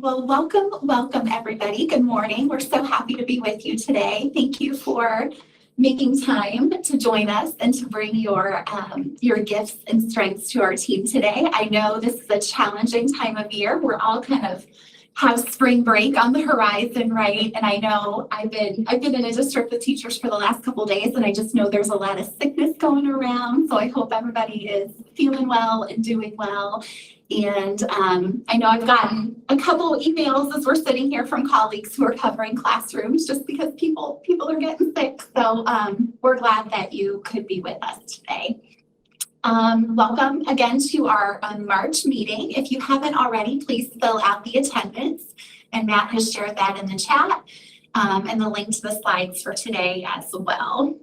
Well, welcome everybody. Good morning. We're so happy to be with you today. Thank you for making time to join us and to bring your gifts and strengths to our team today. I know this is a challenging time of year. We're all kind of have spring break on the horizon, right? And I know I've been in a district with teachers for the last couple of days, and I just know there's a lot of sickness going around. So I hope everybody is feeling well and doing well. And I know I've gotten a couple of emails as we're sitting here from colleagues who are covering classrooms just because people are getting sick. So we're glad that you could be with us today. Welcome again to our March meeting. If you haven't already, please fill out the attendance. And Matt has shared that in the chat and the link to the slides for today as well.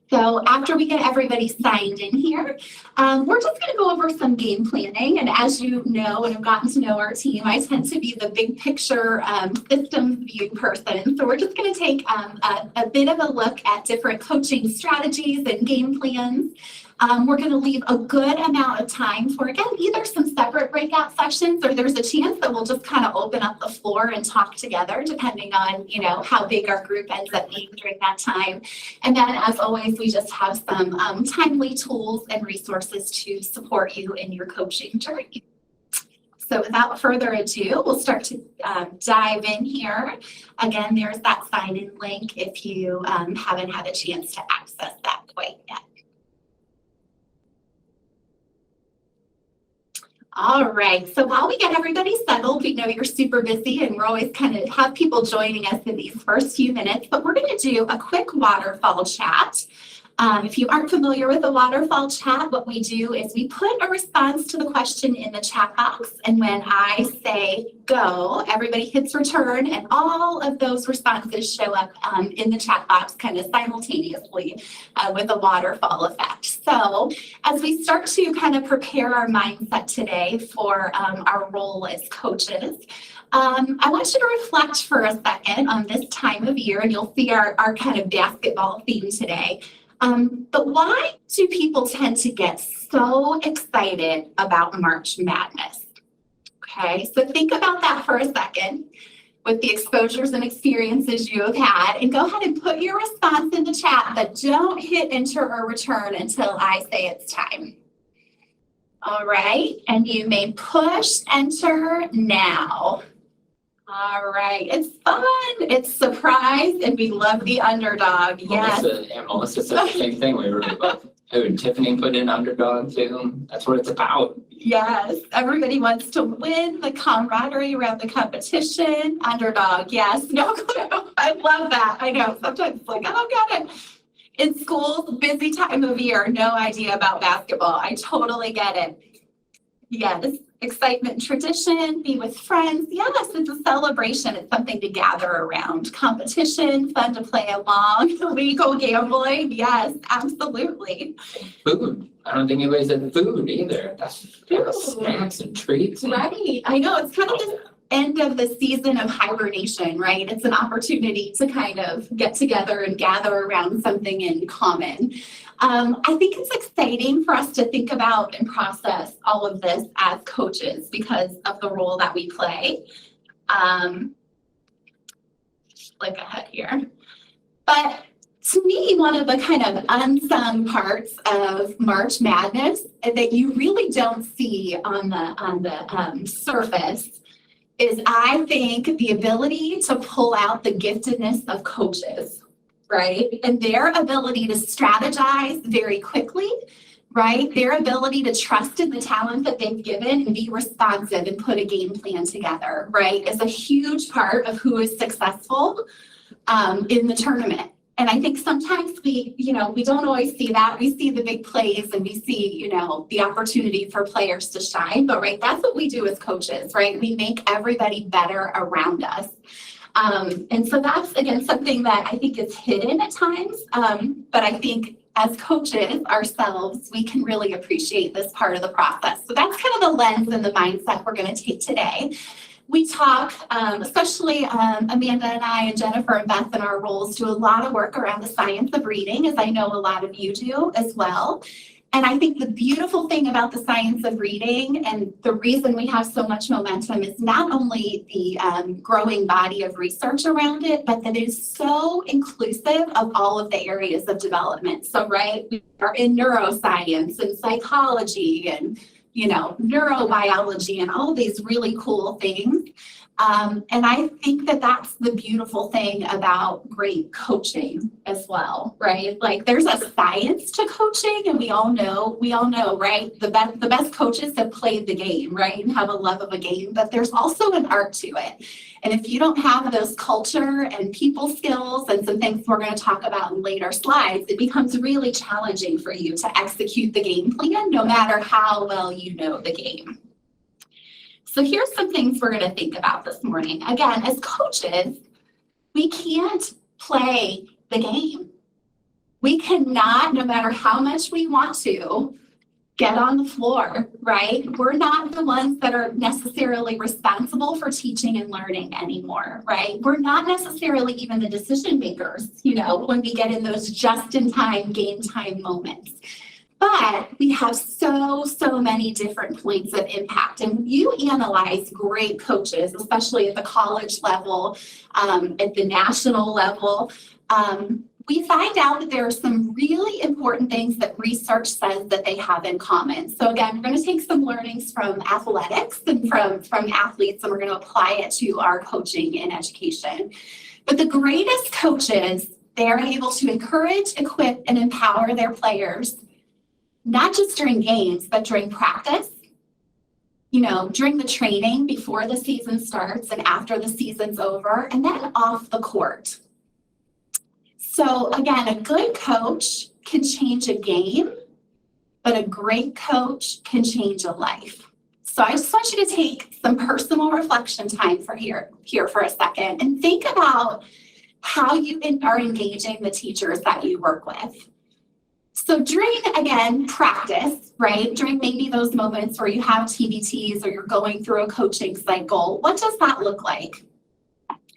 So after we get everybody signed in here, we're just going to go over some game planning. And as you know and have gotten to know our team, I tend to be the big picture systems view person. So we're just going to take a bit of a look at different coaching strategies and game plans. We're going to leave a good amount of time for, again, either some separate breakout sessions or there's a chance that we'll just kind of open up the floor and talk together depending on, how big our group ends up being during that time. And then as always, we just have some timely tools and resources to support you in your coaching journey. So without further ado, we'll start to dive in here. Again, there's that sign-in link if you haven't had a chance to access that quite yet. All right, so while we get everybody settled, we know you're super busy and we're always kind of have people joining us in these first few minutes, but we're going to do a quick waterfall chat. If you aren't familiar with the waterfall chat, what we do is we put a response to the question in the chat box, and when I say go, everybody hits return, and all of those responses show up in the chat box kind of simultaneously with a waterfall effect. So as we start to kind of prepare our mindset today for our role as coaches, I want you to reflect for a second on this time of year, and you'll see our kind of basketball theme today. But why do people tend to get so excited about March Madness? Okay, so think about that for a second with the exposures and experiences you have had, and go ahead and put your response in the chat, but don't hit enter or return until I say it's time. All right, and you may push enter now. All right, it's fun, it's surprise, and we love the underdog. Yes. Melissa said the same thing. We were about, Tiffany put in underdog too. That's what it's about. Yes, everybody wants to win, the camaraderie around the competition. Underdog, yes, no clue. I love that. I know, sometimes it's like, I don't get it. In school, busy time of year, no idea about basketball. I totally get it. Yes. Excitement and tradition, be with friends. Yes, it's a celebration. It's something to gather around. Competition, fun to play along. Legal gambling. Yes, absolutely. Food. I don't think anybody said food either. That's snacks and treats. Right. I know. It's kind of this end of the season of hibernation, right? It's an opportunity to kind of get together and gather around something in common. I think it's exciting for us to think about and process all of this as coaches because of the role that we play. Click ahead here. But to me, one of the kind of unsung parts of March Madness that you really don't see on the surface is, I think, the ability to pull out the giftedness of coaches. Right? And their ability to strategize very quickly, right? Their ability to trust in the talent that they've given and be responsive and put a game plan together, right? Is a huge part of who is successful in the tournament. And I think sometimes we don't always see that. We see the big plays and we see, the opportunity for players to shine, but right, that's what we do as coaches, right? We make everybody better around us. And so that's, again, something that I think is hidden at times, but I think as coaches ourselves, we can really appreciate this part of the process. So that's kind of the lens and the mindset we're going to take today. We talk, especially Amanda and I and Jennifer and Beth in our roles, do a lot of work around the science of reading, as I know a lot of you do as well. And I think the beautiful thing about the science of reading and the reason we have so much momentum is not only the growing body of research around it, but that it is so inclusive of all of the areas of development. So, right, we are in neuroscience and psychology and, neurobiology and all these really cool things. And I think that that's the beautiful thing about great coaching as well, right? Like there's a science to coaching, and we all know, right? The best coaches have played the game, right? And have a love of a game, but there's also an art to it. And if you don't have those culture and people skills and some things we're going to talk about in later slides, it becomes really challenging for you to execute the game plan, no matter how well you know the game. So here's some things we're going to think about this morning. Again, as coaches, we can't play the game. We cannot, no matter how much we want to, get on the floor, right? We're not the ones that are necessarily responsible for teaching and learning anymore, right? We're not necessarily even the decision makers, when we get in those just-in-time, game time moments. But we have so many different points of impact. And you analyze great coaches, especially at the college level, at the national level. We find out that there are some really important things that research says that they have in common. So again, we're going to take some learnings from athletics and from athletes, and we're going to apply it to our coaching and education. But the greatest coaches, they're able to encourage, equip, and empower their players, not just during games, but during practice, during the training before the season starts and after the season's over, and then off the court. So again, a good coach can change a game, but a great coach can change a life. So I just want you to take some personal reflection time here for a second and think about how you are engaging the teachers that you work with. So during, again, practice, right, during maybe those moments where you have TBTs or you're going through a coaching cycle, what does that look like?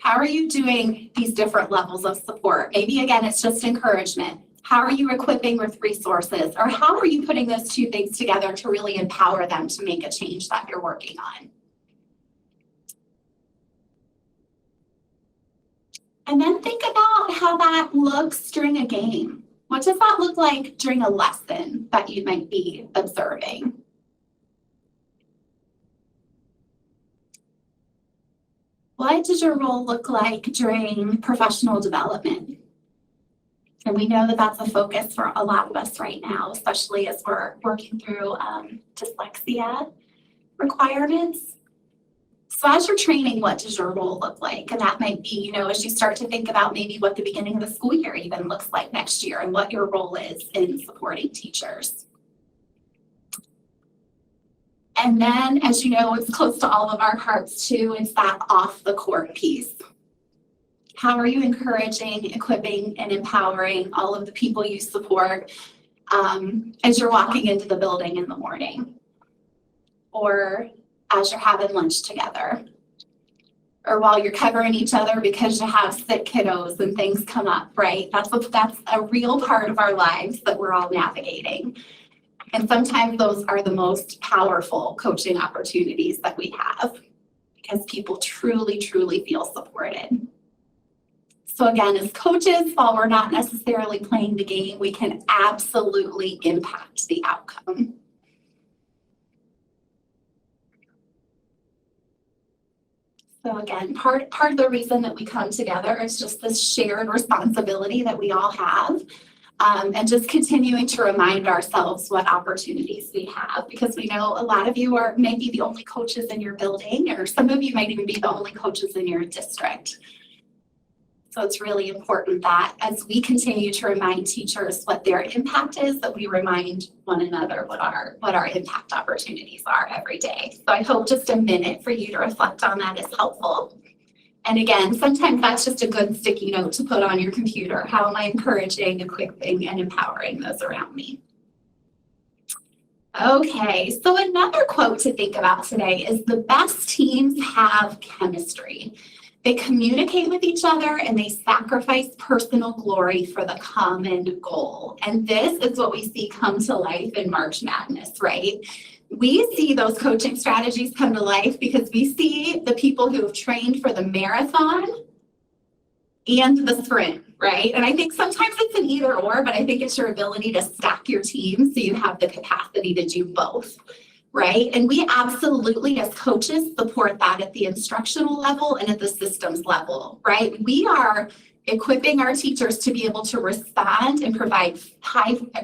How are you doing these different levels of support? Maybe, again, it's just encouragement. How are you equipping with resources? Or how are you putting those two things together to really empower them to make a change that you're working on? And then think about how that looks during a game. What does that look like during a lesson that you might be observing? What does your role look like during professional development? And we know that that's a focus for a lot of us right now, especially as we're working through dyslexia requirements. So as you're training, what does your role look like? And that might be, as you start to think about maybe what the beginning of the school year even looks like next year and what your role is in supporting teachers. And then, as you know, it's close to all of our hearts too, it's that off the court piece. How are you encouraging, equipping, and empowering all of the people you support as you're walking into the building in the morning? Or as you're having lunch together, or while you're covering each other because you have sick kiddos and things come up, right? That's a real part of our lives that we're all navigating. And sometimes those are the most powerful coaching opportunities that we have because people truly feel supported. So again, as coaches, while we're not necessarily playing the game, we can absolutely impact the outcome. So again, part of the reason that we come together is just this shared responsibility that we all have, and just continuing to remind ourselves what opportunities we have, because we know a lot of you are maybe the only coaches in your building, or some of you might even be the only coaches in your district. So it's really important that as we continue to remind teachers what their impact is, that we remind one another what our impact opportunities are every day. So I hope just a minute for you to reflect on that is helpful. And again, sometimes that's just a good sticky note to put on your computer. How am I encouraging, equipping, and empowering those around me? Okay, so another quote to think about today is the best teams have chemistry. They communicate with each other and they sacrifice personal glory for the common goal. And this is what we see come to life in March Madness, right? We see those coaching strategies come to life because we see the people who have trained for the marathon and the sprint, right? And I think sometimes it's an either or, but I think it's your ability to stack your team so you have the capacity to do both. Right? And we absolutely, as coaches, support that at the instructional level and at the systems level, right? We are equipping our teachers to be able to respond and provide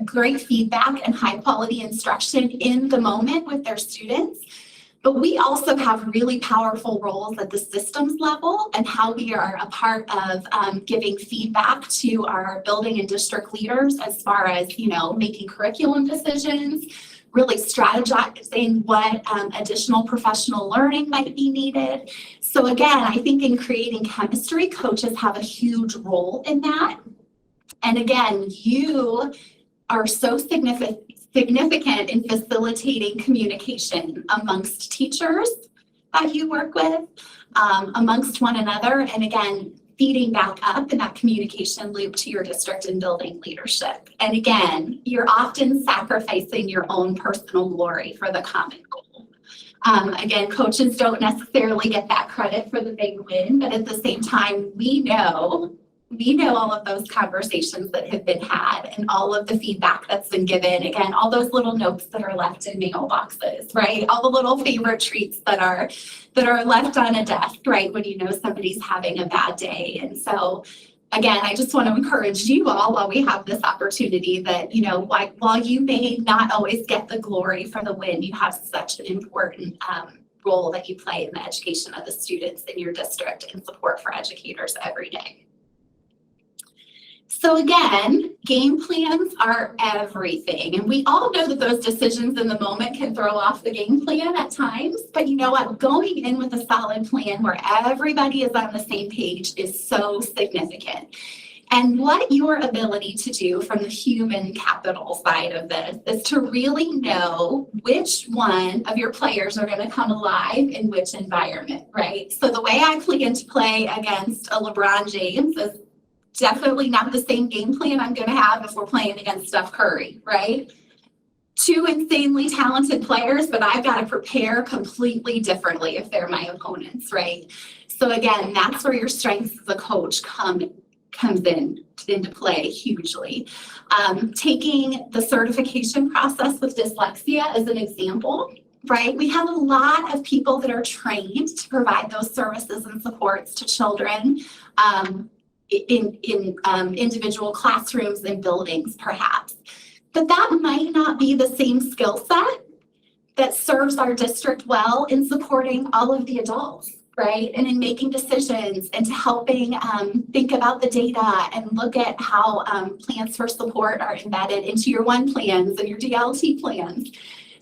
great feedback and high quality instruction in the moment with their students. But we also have really powerful roles at the systems level and how we are a part of giving feedback to our building and district leaders as far as, making curriculum decisions, really strategizing what additional professional learning might be needed. So again, I think in creating chemistry, coaches have a huge role in that. And again, you are so significant in facilitating communication amongst teachers that you work with, amongst one another, and again, feeding back up in that communication loop to your district and building leadership. And again, you're often sacrificing your own personal glory for the common goal. Again, coaches don't necessarily get that credit for the big win, but at the same time, we know all of those conversations that have been had and all of the feedback that's been given. Again, all those little notes that are left in mailboxes, right? All the little favorite treats that are left on a desk, right? When you know somebody's having a bad day. And so again, I just want to encourage you all while we have this opportunity that, while you may not always get the glory for the win, you have such an important role that you play in the education of the students in your district and support for educators every day. So again, game plans are everything. And we all know that those decisions in the moment can throw off the game plan at times. But you know what? Going in with a solid plan where everybody is on the same page is so significant. And what your ability to do from the human capital side of this is to really know which one of your players are going to come alive in which environment, right? So the way I plan to play against a LeBron James is definitely not the same game plan I'm going to have if we're playing against Steph Curry, right? Two insanely talented players, but I've got to prepare completely differently if they're my opponents, right? So again, that's where your strengths as a coach comes into play hugely. Taking the certification process with dyslexia as an example, right? We have a lot of people that are trained to provide those services and supports to children in individual classrooms and buildings, perhaps. But that might not be the same skill set that serves our district well in supporting all of the adults, right? And in making decisions and to helping think about the data and look at how plans for support are embedded into your one plans and your DLT plans.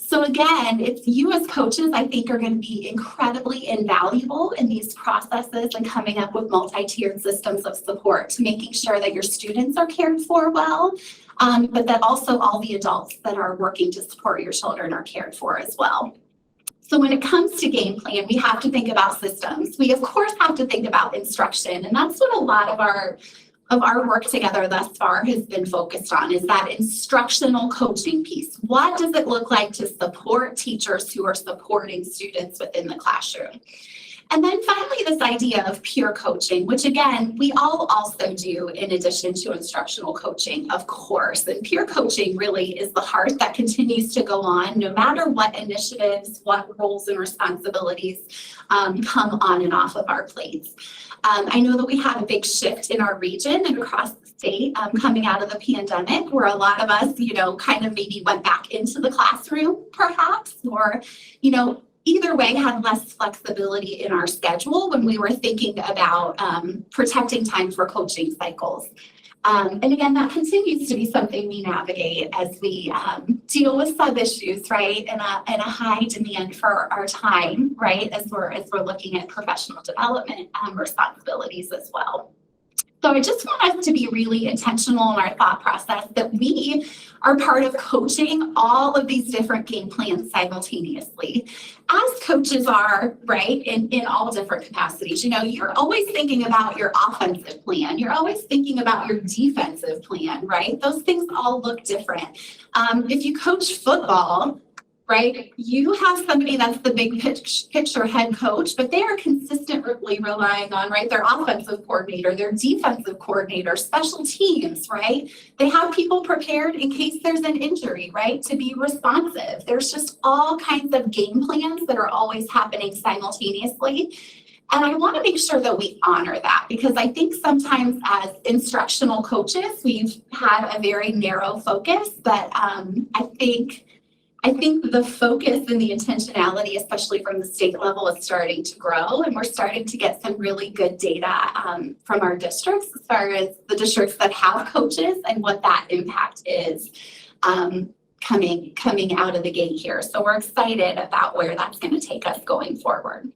So again, it's you as coaches, I think, are going to be incredibly invaluable in these processes and coming up with multi-tiered systems of support to making sure that your students are cared for well, but that also all the adults that are working to support your children are cared for as well. So when it comes to game plan, we have to think about systems. We, of course, have to think about instruction, and that's what a lot of our work together thus far has been focused on, is that instructional coaching piece. What does it look like to support teachers who are supporting students within the classroom? And then finally, this idea of peer coaching, which again, we all also do in addition to instructional coaching, of course. And peer coaching really is the heart that continues to go on no matter what initiatives, what roles and responsibilities come on and off of our plates. I know that we had a big shift in our region and across the state coming out of the pandemic, where a lot of us, kind of maybe went back into the classroom perhaps, or, either way had less flexibility in our schedule when we were thinking about protecting time for coaching cycles. And again, that continues to be something we navigate as we deal with sub issues, right? And a high demand for our time, right? As we're looking at professional development responsibilities as well. So I just want us to be really intentional in our thought process that we are part of coaching all of these different game plans simultaneously, as coaches are, right, in all different capacities. You know, you're always thinking about your offensive plan. You're always thinking about your defensive plan, right? Those things all look different. If you coach football, right, you have somebody that's the big picture head coach, but they are consistently relying on, right, their offensive coordinator, their defensive coordinator, special teams, right? They have people prepared in case there's an injury, right, to be responsive. There's just all kinds of game plans that are always happening simultaneously. And I want to make sure that we honor that, because I think sometimes as instructional coaches, we've had a very narrow focus, but I think the focus and the intentionality, especially from the state level, is starting to grow, and we're starting to get some really good data from our districts as far as the districts that have coaches and what that impact is coming out of the gate here. So we're excited about where that's going to take us going forward.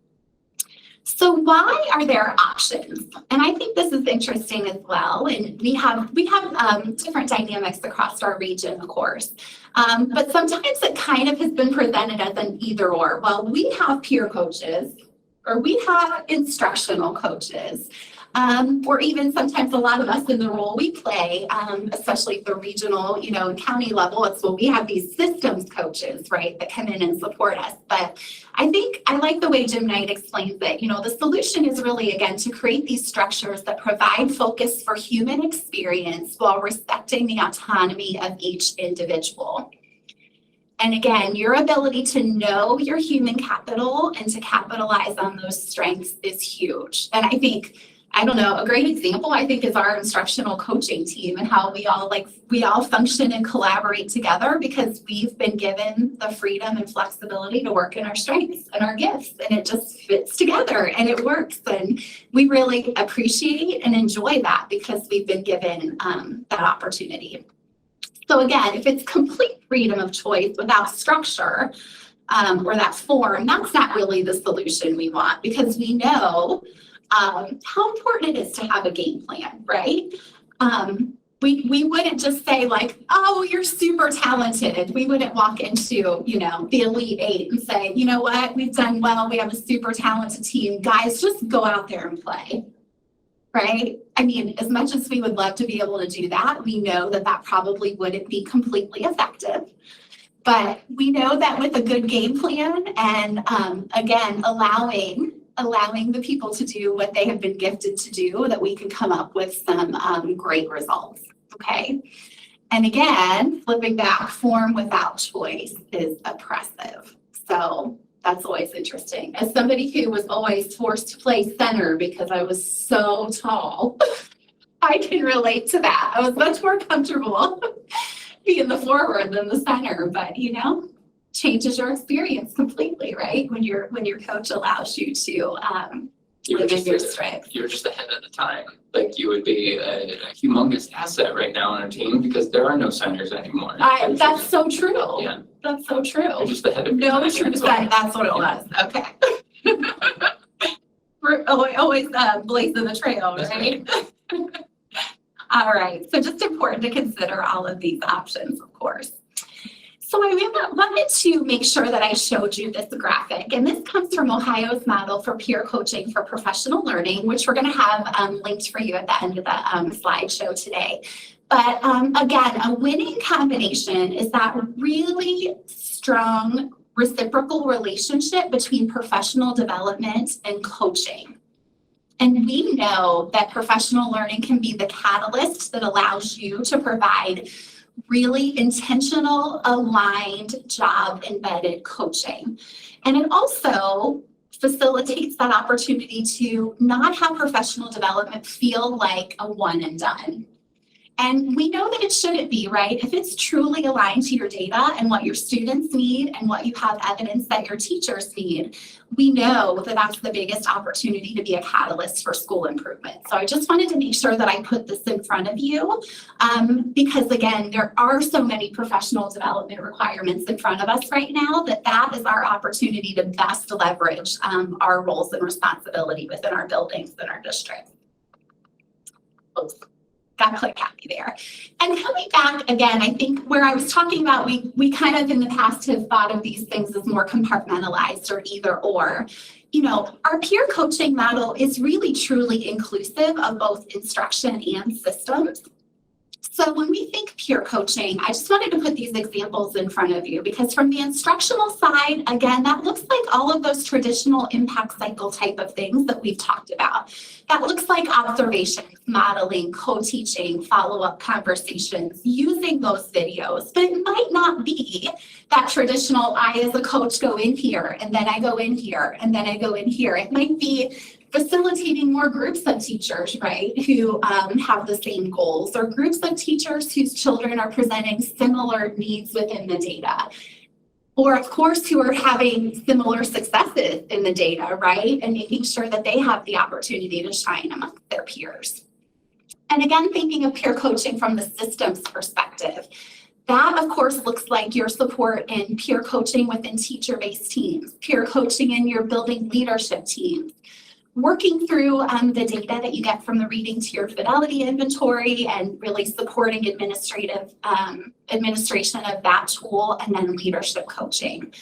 So why are there options? And I think this is interesting as well. And we have different dynamics across our region, of course. But sometimes it kind of has been presented as an either or. Well, we have peer coaches, or we have instructional coaches, or even sometimes a lot of us in the role we play, especially at the regional, you know, county level, it's when we have these systems coaches, right, that come in and support us. But I think I like the way Jim Knight explains it. You know, the solution is really, again, to create these structures that provide focus for human experience while respecting the autonomy of each individual. And again, your ability to know your human capital and to capitalize on those strengths is huge. And I think, I don't know, a great example, I think, is our instructional coaching team and how we all function and collaborate together because we've been given the freedom and flexibility to work in our strengths and our gifts, and it just fits together and it works. And we really appreciate and enjoy that because we've been given that opportunity. So again, if it's complete freedom of choice without structure or that form, that's not really the solution we want, because we know how important it is to have a game plan, right? We wouldn't just say like, oh, you're super talented. We wouldn't walk into, you know, the Elite Eight and say, you know what, we've done well. We have a super talented team. Guys, just go out there and play, right? I mean, as much as we would love to be able to do that, we know that that probably wouldn't be completely effective. But we know that with a good game plan and again, allowing the people to do what they have been gifted to do, that we can come up with some great results, okay? And again, flipping back, form without choice is oppressive. So that's always interesting. As somebody who was always forced to play center because I was so tall, I can relate to that. I was much more comfortable being the forward than the center, but you know, changes your experience completely, right? When your coach allows you to live in your strengths. You're just ahead of the time. Like you would be a humongous asset right now on our team because there are no centers anymore. That's so true. Yeah. That's so true. You're just ahead of your No, time. true percent. That's what it was. Okay. We're always blazing the trail, right? All right. So just important to consider all of these options, of course. So I wanted to make sure that I showed you this graphic, and this comes from Ohio's model for peer coaching for professional learning, which we're going to have linked for you at the end of the slideshow today. But again, a winning combination is that really strong reciprocal relationship between professional development and coaching. And we know that professional learning can be the catalyst that allows you to provide really intentional, aligned, job-embedded coaching. And it also facilitates that opportunity to not have professional development feel like a one and done. And we know that it shouldn't be, right? If it's truly aligned to your data and what your students need and what you have evidence that your teachers need, we know that that's the biggest opportunity to be a catalyst for school improvement. So I just wanted to make sure that I put this in front of you because again, there are so many professional development requirements in front of us right now that is our opportunity to best leverage our roles and responsibility within our buildings and our districts. Got click happy there. And coming back again, I think where I was talking about, we kind of in the past have thought of these things as more compartmentalized or either or. You know, our peer coaching model is really truly inclusive of both instruction and systems. So when we think peer coaching, I just wanted to put these examples in front of you because from the instructional side, again, that looks like all of those traditional impact cycle type of things that we've talked about. That looks like observations, modeling, co-teaching, follow-up conversations, using those videos, but it might not be that traditional, I as a coach go in here, and then I go in here, and then I go in here. It might be facilitating more groups of teachers, right, who have the same goals, or groups of teachers whose children are presenting similar needs within the data. Or of course, who are having similar successes in the data, right, and making sure that they have the opportunity to shine amongst their peers. And again, thinking of peer coaching from the systems perspective, that, of course, looks like your support in peer coaching within teacher-based teams, peer coaching in your building leadership teams, working through the data that you get from the reading to your fidelity inventory and really supporting administration of that tool, and then leadership coaching.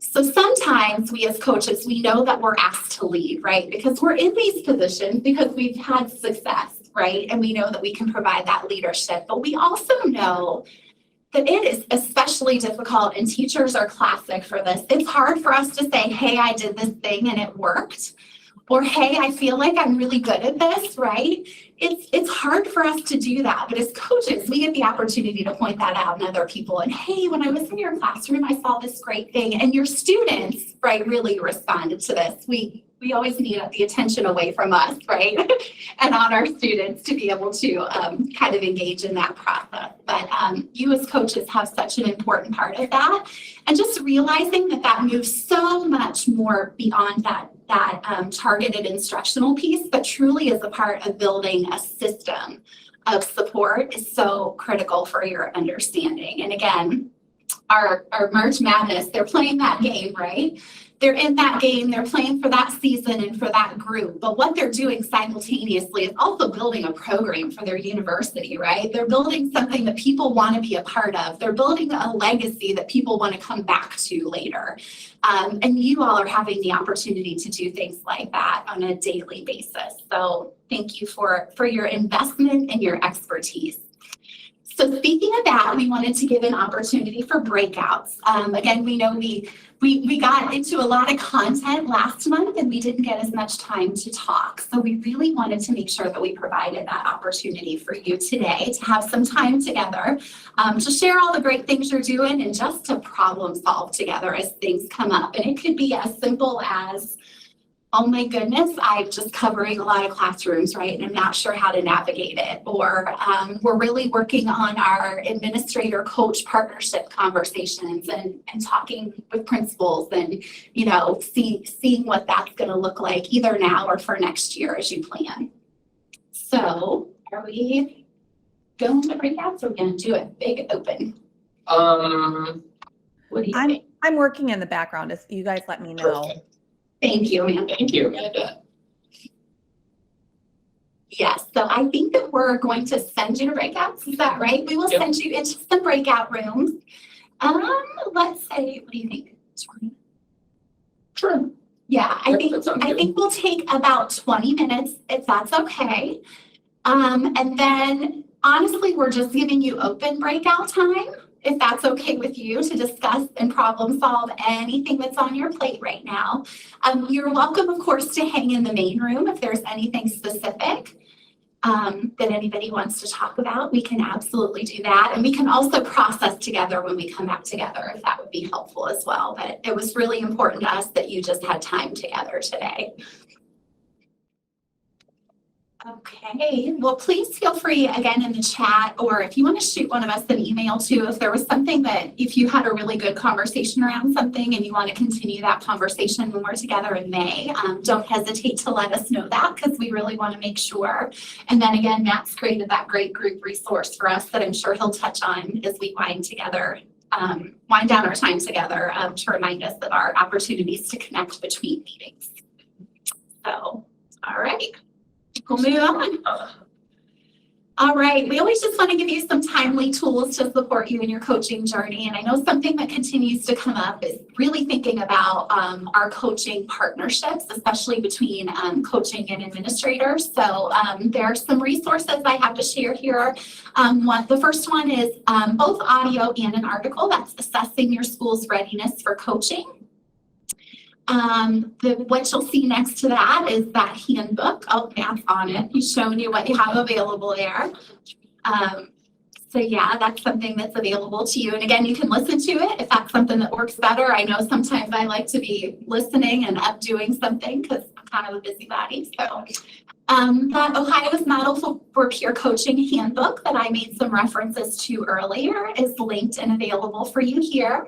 So sometimes we as coaches, we know that we're asked to lead, right? Because we're in these positions because we've had success, right? And we know that we can provide that leadership, but we also know that it is especially difficult, and teachers are classic for this. It's hard for us to say, hey, I did this thing and it worked. Or, hey, I feel like I'm really good at this, right? It's hard for us to do that. But as coaches, we get the opportunity to point that out in other people. And, hey, when I was in your classroom, I saw this great thing. And your students, right, really responded to this. We always need the attention away from us, right? And on our students to be able to kind of engage in that process. But you as coaches have such an important part of that. And just realizing that that moves so much more beyond that targeted instructional piece, but truly is a part of building a system of support is so critical for your understanding. And again, our March Madness, they're playing that game, right? They're in that game, they're playing for that season and for that group. But what they're doing simultaneously is also building a program for their university, right? They're building something that people want to be a part of. They're building a legacy that people want to come back to later. And you all are having the opportunity to do things like that on a daily basis. So thank you for your investment and your expertise. So speaking of that, we wanted to give an opportunity for breakouts. Again, we know we got into a lot of content last month and we didn't get as much time to talk. So we really wanted to make sure that we provided that opportunity for you today to have some time together, to share all the great things you're doing and just to problem solve together as things come up. And it could be as simple as, oh my goodness, I'm just covering a lot of classrooms, right? And I'm not sure how to navigate it. Or we're really working on our administrator coach partnership conversations and talking with principals and, you know, seeing what that's going to look like either now or for next year as you plan. So are we going to breakouts or going to do it big open? What do you think? I'm working in the background. If you guys let me know. Perfect. Thank you, Amanda. Thank you, Amanda. Yes, so I think that we're going to send you to breakouts. Is that right? We will Yep. send you into some breakout rooms. Let's say, what do you think? 20? Sure. Yeah, I That sounds good. think we'll take about 20 minutes if that's okay. And then honestly, we're just giving you open breakout time, if that's okay with you, to discuss and problem solve anything that's on your plate right now. You're welcome, of course, to hang in the main room if there's anything specific that anybody wants to talk about. We can absolutely do that. And we can also process together when we come back together, if that would be helpful as well. But it was really important to us that you just had time together today. Okay, well, please feel free again in the chat, or if you want to shoot one of us an email too, if there was something that, if you had a really good conversation around something and you want to continue that conversation when we're together in May, don't hesitate to let us know that, because we really want to make sure. And then again, Matt's created that great group resource for us that I'm sure he'll touch on as we wind down our time together to remind us of our opportunities to connect between meetings. So, all right. We'll move on. All right, we always just want to give you some timely tools to support you in your coaching journey. And I know something that continues to come up is really thinking about our coaching partnerships, especially between coaching and administrators. So there are some resources I have to share here. The first one is both audio and an article that's assessing your school's readiness for coaching. What you'll see next to that is that handbook. Oh, that's on it. He's showing you what you have available there. So yeah, that's something that's available to you. And again, you can listen to it if that's something that works better. I know sometimes I like to be listening and up doing something because I'm kind of a busybody. So that Ohio's Model for Peer Coaching handbook that I made some references to earlier is linked and available for you here.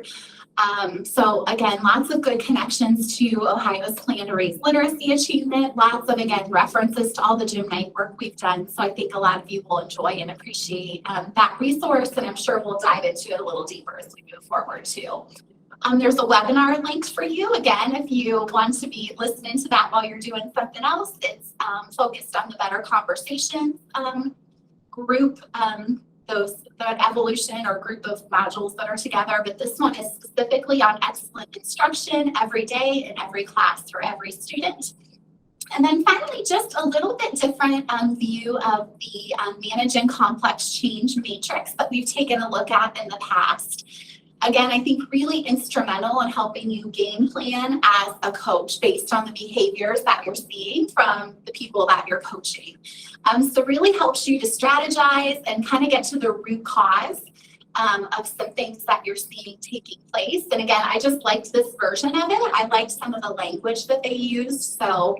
So again, lots of good connections to Ohio's plan to raise literacy achievement, lots of, again, references to all the Jim Knight work we've done. So I think a lot of you will enjoy and appreciate that resource, and I'm sure we'll dive into it a little deeper as we move forward too. There's a webinar link for you. Again, if you want to be listening to that while you're doing something else, it's focused on the Better Conversations group. The evolution or group of modules that are together, but this one is specifically on excellent instruction every day in every class for every student. And then finally, just a little bit different view of the managing complex change matrix that we've taken a look at in the past. Again, I think really instrumental in helping you game plan as a coach based on the behaviors that you're seeing from the people that you're coaching. So really helps you to strategize and kind of get to the root cause of some things that you're seeing taking place. And again, I just liked this version of it. I liked some of the language that they used. So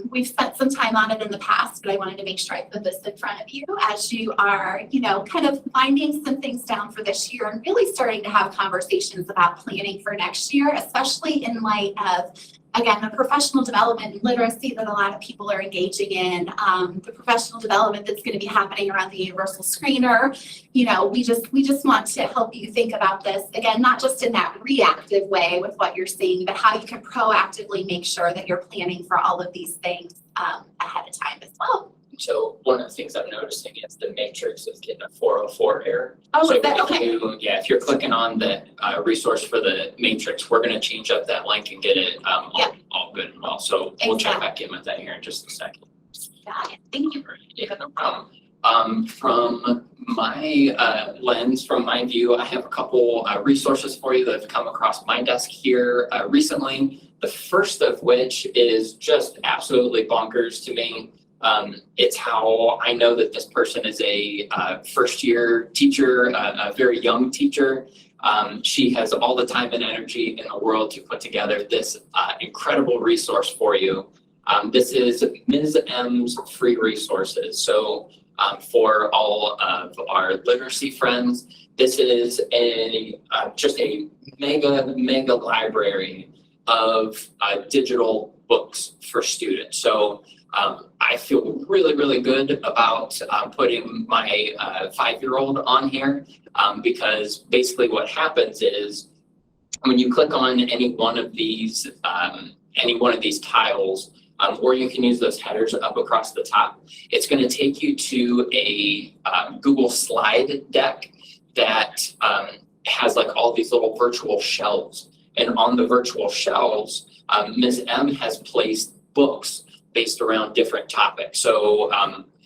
we've spent some time on it in the past, but I wanted to make sure I put this in front of you as you are, kind of finding some things down for this year and really starting to have conversations about planning for next year, especially in light of, again, the professional development and literacy that a lot of people are engaging in, the professional development that's going to be happening around the universal screener. We just want to help you think about this, again, not just in that reactive way with what you're seeing, but how you can proactively make sure that you're planning for all of these things ahead of time as well. So one of the things I'm noticing is the matrix is getting a 404 error. Oh, so is that okay? If you're clicking on the resource for the matrix, we're going to change up that link and get it all good and well. So we'll check back in with that here in just a second. Got it. Thank you. Yeah, no problem. From my lens, from my view, I have a couple resources for you that have come across my desk here recently. The first of which is just absolutely bonkers to me. It's how I know that this person is a first year teacher, a very young teacher. She has all the time and energy in the world to put together this incredible resource for you. This is Ms. M's free resources. So for all of our literacy friends, this is just a mega library of digital books for students. So I feel really good about putting my 5-year-old on here because basically what happens is when you click on any one of these tiles, or you can use those headers up across the top, it's going to take you to a Google slide deck that has like all these little virtual shelves. And on the virtual shelves, Ms. M has placed books based around different topics. So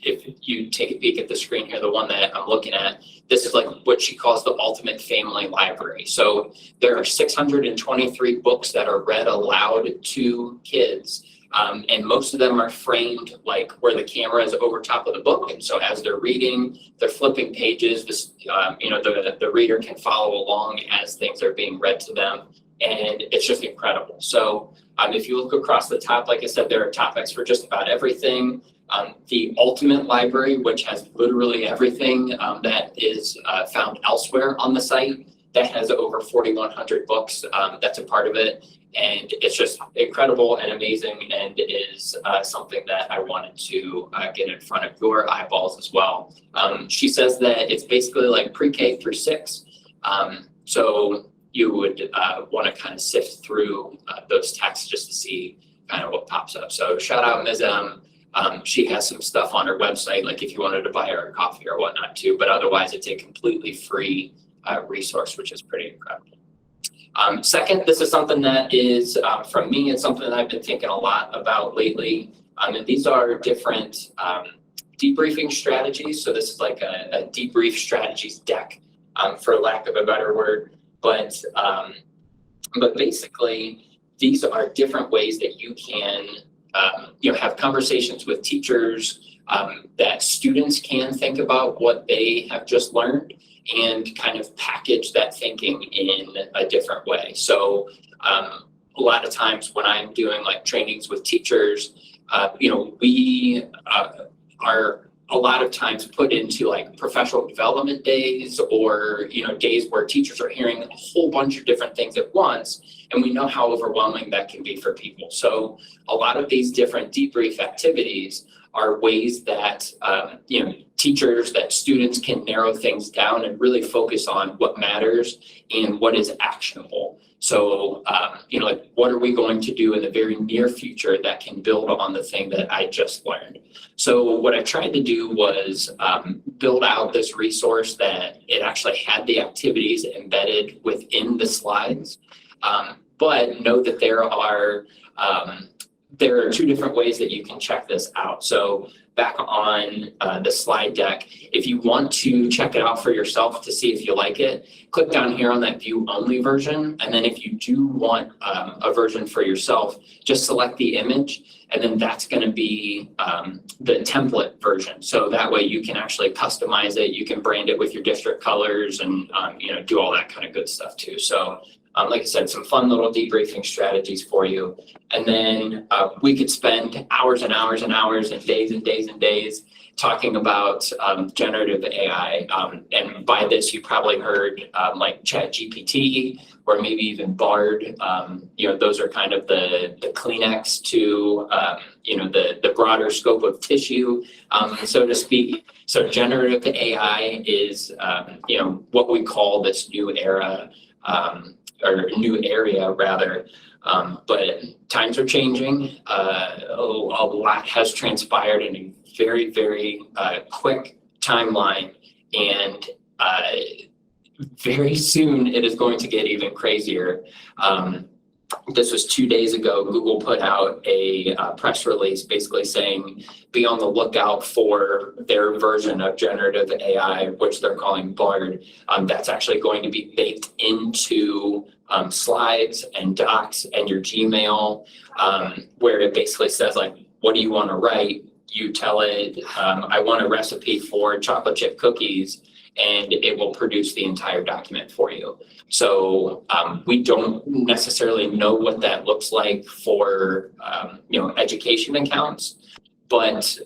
if you take a peek at the screen here, the one that I'm looking at, this is like what she calls the ultimate family library. So there are 623 books that are read aloud to kids. And most of them are framed like where the camera is over top of the book. And so as they're reading, they're flipping pages, the reader can follow along as things are being read to them. And it's just incredible. So if you look across the top, like I said, there are topics for just about everything. The Ultimate Library, which has literally everything that is found elsewhere on the site, that has over 4,100 books that's a part of it. And it's just incredible and amazing, and it is something that I wanted to get in front of your eyeballs as well. She says that it's basically like pre-K through 6. So you would want to kind of sift through those texts just to see kind of what pops up. So shout out Ms. M. She has some stuff on her website, like if you wanted to buy her a coffee or whatnot too, but otherwise it's a completely free resource, which is pretty incredible. Second, this is something that is from me. It's something that I've been thinking a lot about lately. And these are different debriefing strategies. So this is like a debrief strategies deck, for lack of a better word. But basically, these are different ways that you can have conversations with teachers, that students can think about what they have just learned and kind of package that thinking in a different way. So a lot of times when I'm doing like trainings with teachers, we are a lot of times put into like professional development days or, days where teachers are hearing a whole bunch of different things at once. And we know how overwhelming that can be for people. So a lot of these different debrief activities are ways that, teachers, that students can narrow things down and really focus on what matters and what is actionable. So, like what are we going to do in the very near future that can build on the thing that I just learned? So what I tried to do was build out this resource that it actually had the activities embedded within the slides, but know that there are two different ways that you can check this out. So back on the slide deck, if you want to check it out for yourself to see if you like it, click down here on that view only version. And then if you do want a version for yourself, just select the image, and then that's going to be the template version. So that way you can actually customize it. You can brand it with your district colors and do all that kind of good stuff too. So like I said, some fun little debriefing strategies for you. And then we could spend hours and hours and hours and days and days and days talking about generative AI. And by this, you probably heard like ChatGPT or maybe even Bard. Those are kind of the Kleenex to, the broader scope of tissue, so to speak. So generative AI is, what we call this new era, or new area rather, but times are changing. A lot has transpired in a very, very quick timeline, and very soon it is going to get even crazier. This was 2 days ago. Google put out a press release basically saying, be on the lookout for their version of generative AI, which they're calling Bard. That's actually going to be baked into slides and docs and your Gmail, where it basically says like, what do you want to write? You tell it, I want a recipe for chocolate chip cookies, and it will produce the entire document for you. So we don't necessarily know what that looks like for education accounts, but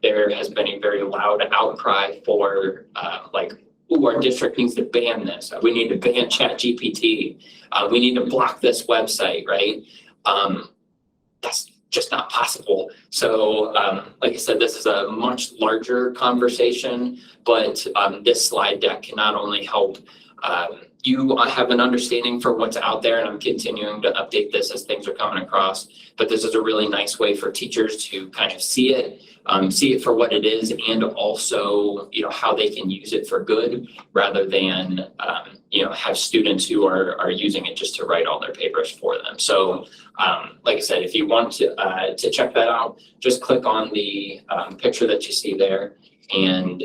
there has been a very loud outcry for our district needs to ban this. We need to ban ChatGPT. We need to block this website, right? That's just not possible. So like I said, this is a much larger conversation, but this slide deck can not only help you have an understanding for what's out there, and I'm continuing to update this as things are coming across, but this is a really nice way for teachers to kind of see it for what it is, and also, how they can use it for good rather than, have students who are using it just to write all their papers for them. So, like I said, if you want to check that out, just click on the picture that you see there, and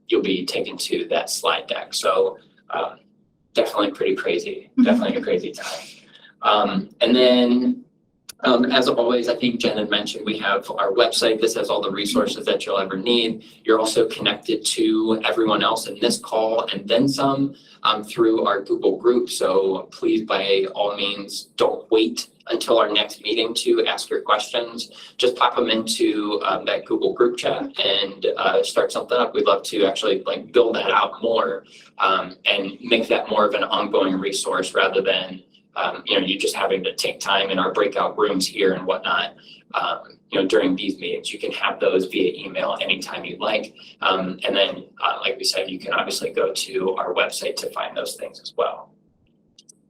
you'll be taken to that slide deck. So definitely pretty crazy, definitely a crazy time. And then, as always, I think Jen had mentioned, we have our website. This has all the resources that you'll ever need. You're also connected to everyone else in this call and then some through our Google group. So please, by all means, don't wait until our next meeting to ask your questions. Just pop them into that Google group chat and start something up. We'd love to actually build that out more and make that more of an ongoing resource rather than you just having to take time in our breakout rooms here and whatnot. During these meetings, you can have those via email anytime you'd like. And then, like we said, you can obviously go to our website to find those things as well.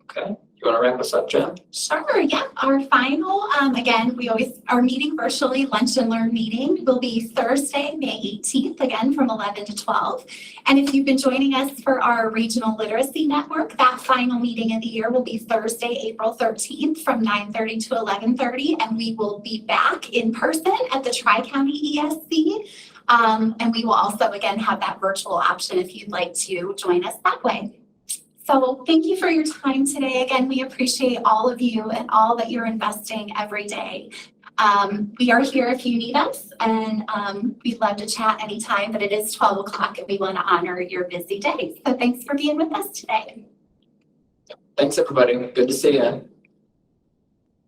Okay. You want to wrap us up, Jen? Sure, yeah. Our final, again, we always are meeting virtually. Lunch and Learn meeting will be Thursday, May 18th, again from 11 to 12. And if you've been joining us for our Regional Literacy Network, that final meeting of the year will be Thursday, April 13th from 9:30 to 11:30. And we will be back in person at the Tri-County ESC. And we will also, again, have that virtual option if you'd like to join us that way. So thank you for your time today. Again, we appreciate all of you and all that you're investing every day. We are here if you need us, and we'd love to chat anytime, but it is 12 o'clock and we want to honor your busy day. So thanks for being with us today. Thanks, everybody. Good to see you.